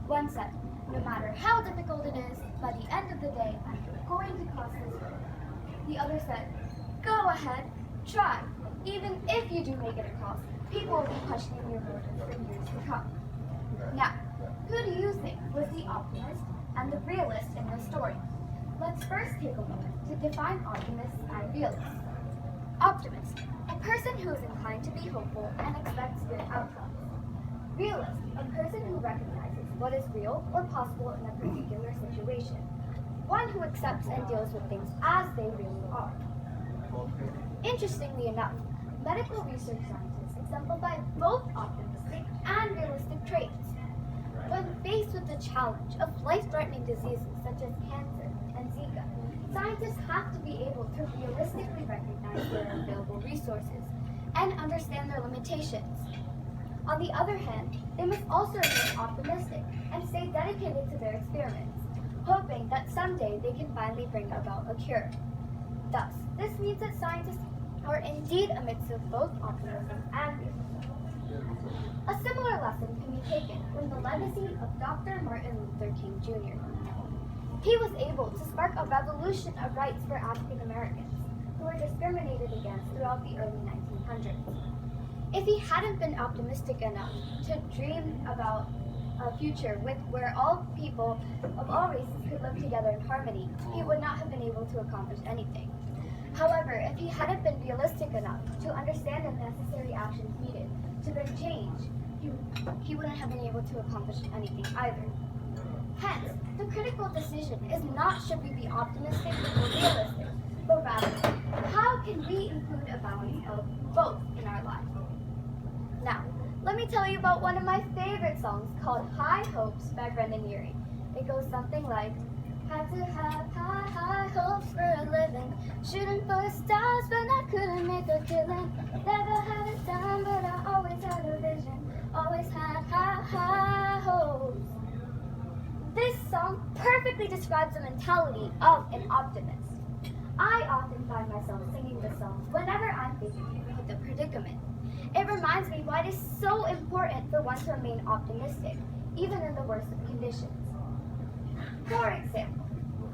One said, no matter how difficult it is, by the end of the day, I'm going to cross this road. The other said, go ahead, try. Even if you do make it across, people will be questioning your motives for years to come. Now, who do you think was the optimist and the realist in this story? Let's first take a moment to define optimists and realists. Optimist, a person who is inclined to be hopeful and expects good outcomes. Realist, a person who recognizes what is real or possible in a particular situation. One who accepts and deals with things as they really are. Interestingly enough, medical research scientists exemplify both optimistic and realistic traits. When faced with the challenge of life-threatening diseases such as cancer and Zika, scientists have to be able to realistically recognize their available resources and understand their limitations. On the other hand, they must also remain optimistic and stay dedicated to their experiments, hoping that someday they can finally bring about a cure. Thus, this means that scientists are indeed a mix of both optimism and realism. A similar lesson can be taken from the legacy of Dr. Martin Luther King Jr. He was able to spark a revolution of rights for African Americans who were discriminated against throughout the early 1900s. If he hadn't been optimistic enough to dream about a future where all people of all races could live together in harmony, he would not have been able to accomplish anything. However, if he hadn't been realistic enough to understand the necessary actions needed to bring change, he wouldn't have been able to accomplish anything either. Hence, the critical decision is not should we be optimistic or realistic, but rather, how can we include a balance of both in our lives? Now, let me tell you about one of my favorite songs called High Hopes by Brendan Urie. It goes something like, had to have high, high hopes for a living, shooting for stars but I couldn't make a killing, never had it done but I always had a vision, always had high, high hopes. This song perfectly describes the mentality of an optimist. I often find myself singing this song whenever I'm facing with a predicament. It reminds me why it is so important for one to remain optimistic, even in the worst of conditions. For example,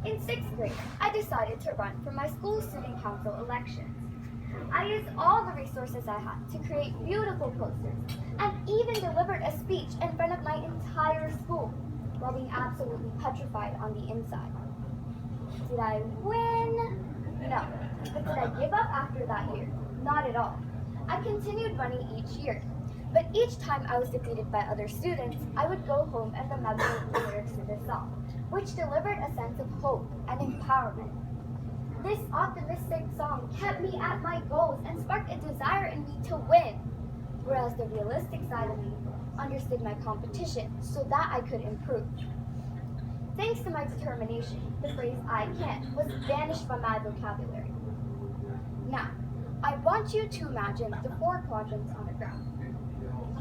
in 6th grade, I decided to run for my school student council elections. I used all the resources I had to create beautiful posters and even delivered a speech in front of my entire school while being absolutely petrified on the inside. Did I win? No. But did I give up after that year? Not at all. I continued running each year, but each time I was defeated by other students, I would go home and remember the lyrics to this song, which delivered a sense of hope and empowerment. This optimistic song kept me at my goals and sparked a desire in me to win, whereas the realistic side of me understood my competition so that I could improve. Thanks to my determination, the phrase "I can" was banished from my vocabulary. Now, I want you to imagine the 4 quadrants on a graph.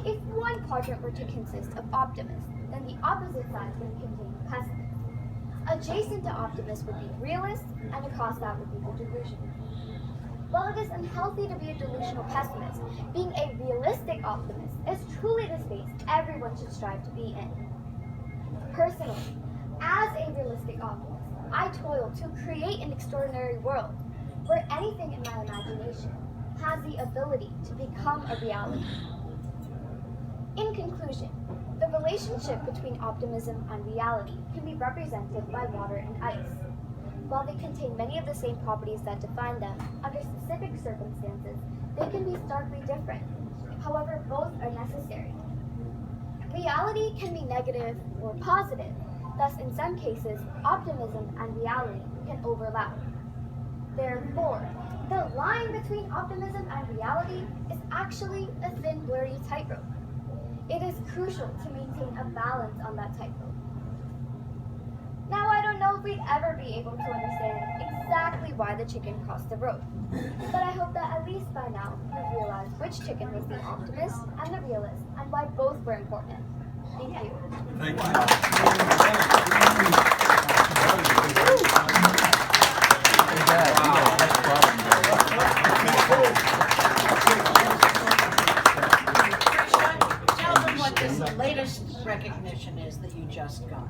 If one quadrant were to consist of optimists, then the opposite side would contain pessimists. Adjacent to optimists would be realists, and across that would be the delusional. While it is unhealthy to be a delusional pessimist, being a realistic optimist is truly the space everyone should strive to be in. Personally, as a realistic optimist, I toil to create an extraordinary world where anything in my imagination has the ability to become a reality. In conclusion, the relationship between optimism and reality can be represented by water and ice. While they contain many of the same properties that define them, under specific circumstances, they can be starkly different. However, both are necessary. Reality can be negative or positive. Thus, in some cases, optimism and reality can overlap. Therefore, the line between optimism and reality is actually a thin, blurry tightrope. It is crucial to maintain a balance on that tightrope. Now, I don't know if we'd ever be able to understand exactly why the chicken crossed the road, but I hope that at least by now you've realized which chicken was the optimist and the realist, and why both were important. Thank you. Thank Tell them what this latest first recognition is that you just got?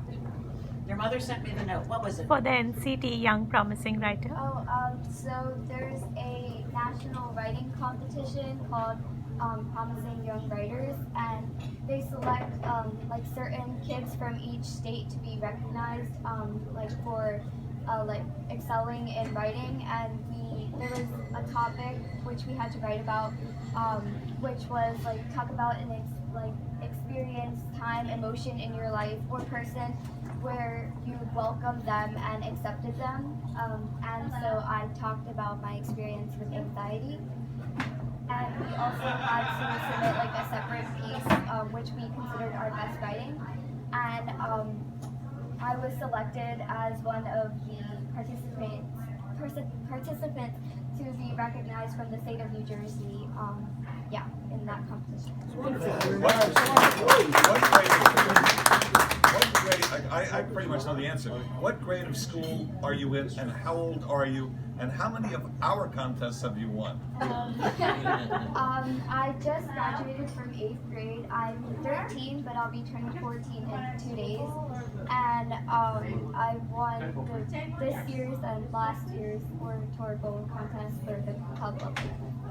Your mother sent me the note. What was it? For the NCT Young Promising Writer. Oh, so there's a national writing competition called Promising Young Writers, and they select like certain kids from each state to be recognized like for like excelling in writing. And there was a topic which we had to write about, which was like talk about an experience, time, emotion in your life or person where you welcomed them and accepted them. And so I talked about my experience with anxiety. And we also had to submit like a separate piece, which we considered our best writing. And I was selected as one of the participants to be recognized from the state of New Jersey. Yeah, in that competition. I pretty much know the answer. What grade of school are you in, and how old are you, and how many of our contests have you won? I just graduated from 8th grade. I'm 13, but I'll be turning 14 in 2 days. And I won this year's and last year's oratorical contest for the club level.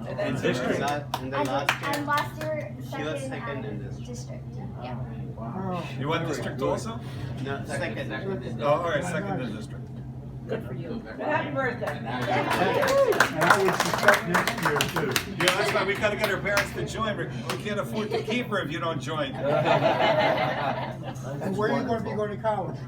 In district? And then last year, she was second and in district. district. Yeah. Wow. You won district also? No, second. Oh, all right, second in district. Good for you. Happy birthday. And I would suspect next year too. Yeah, that's why we got to get her parents to join. We can't afford to keep her if you don't join. And where are you going to be going to college?